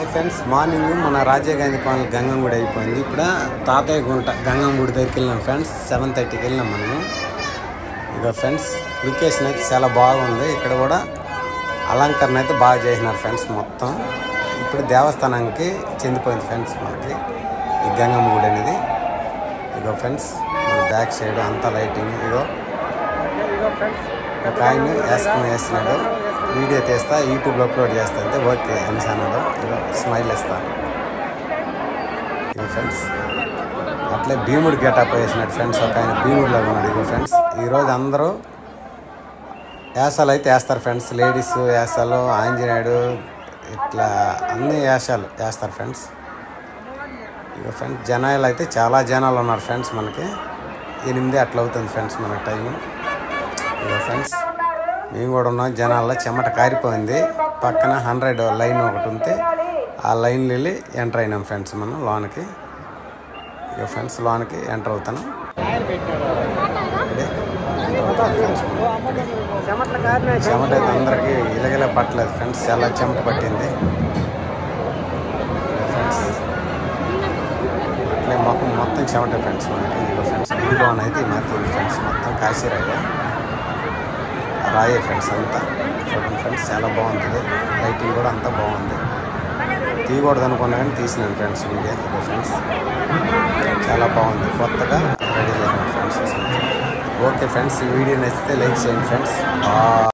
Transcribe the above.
Hi friends, morning మన Rajiv Gandhi colony గంగంగుడి అయిపోయింది. ఇప్పుడు తాతయ్య గుంట గంగంగుడి దగ్గరికి వెళ్ళినాం ఫ్రెండ్స్. 7:30కి వెళ్ళినాం మనము. ఇక ఫ్రెండ్స్ లొకేషన్ అయితే చాలా బాగుంది. ఇక్కడ కూడా అలంకరణ అయితే బాగా చేసినారు ఫ్రెండ్స్. మొత్తం ఇప్పుడు దేవస్థానానికి చెందిపోయింది ఫ్రెండ్స్ మనకి ఈ గంగమ్మ గుడి అనేది. ఇగో ఫ్రెండ్స్ మన బ్యాక్ సైడ్ అంతా లైటింగ్. ఇగో ఒక ఆయన వేస్తున్నాడు, వీడియో తీస్తా యూట్యూబ్లో అప్లోడ్ చేస్తా అంటే ఓకే అనేసి అన్నాడు. ఇగో స్మైల్ ఇస్తాను. ఇగో ఫ్రెండ్స్ అట్లే భీముడు గెటప్ వేసినాడు ఫ్రెండ్స్. ఒక ఆయన భీముడిలాగా ఉన్నాడు. ఇగో ఫ్రెండ్స్ ఈరోజు అందరూ వేషాలు అయితే వేస్తారు ఫ్రెండ్స్. లేడీస్ వేషాలు, ఆంజనేయుడు, ఇట్లా అన్ని వేషాలు వేస్తారు ఫ్రెండ్స్. ఇక ఫ్రెండ్స్ జనాలు అయితే చాలా జనాలు ఉన్నారు ఫ్రెండ్స్. మనకి 8 అట్లా అవుతుంది ఫ్రెండ్స్ మన టైము. ఇక ఫ్రెండ్స్ మేము కూడా ఉన్నాం. జనాల్లో చెమట కారిపోయింది. పక్కన 100 లైన్ ఒకటి ఉంటే ఆ లైన్ వెళ్ళి ఎంటర్ అయినాం ఫ్రెండ్స్ మనం లోనికి. ఇక ఫ్రెండ్స్ లోనికి ఎంటర్ అవుతాను. చెమట అయితే అందరికీ ఇలాగలే పట్టలేదు ఫ్రెండ్స్, చాలా చెమట పట్టింది. ఫ్రెండ్స్ అట్లే మొత్తం చెమట ఫ్రెండ్స్ మనకి. ఇక ఫ్రెండ్స్ గుడిలోన అయితే మారుతుంది ఫ్రెండ్స్. మొత్తం కాశీరాయ రాయే ఫ్రెండ్స్ అంతా. చూడండి ఫ్రెండ్స్ చాలా బాగుంటుంది. లైటింగ్ కూడా అంతా బాగుంది. తీయకూడదు అనుకున్నా కానీ తీసినాను ఫ్రెండ్స్ వీడియో. ఇక ఫ్రెండ్స్ చాలా బాగుంది, కొత్తగా రెడీ చేసినాను ఫ్రెండ్స్. ఓకే ఫ్రెండ్స్, ఈ వీడియో నచ్చితే లైక్ చేయండి ఫ్రెండ్స్.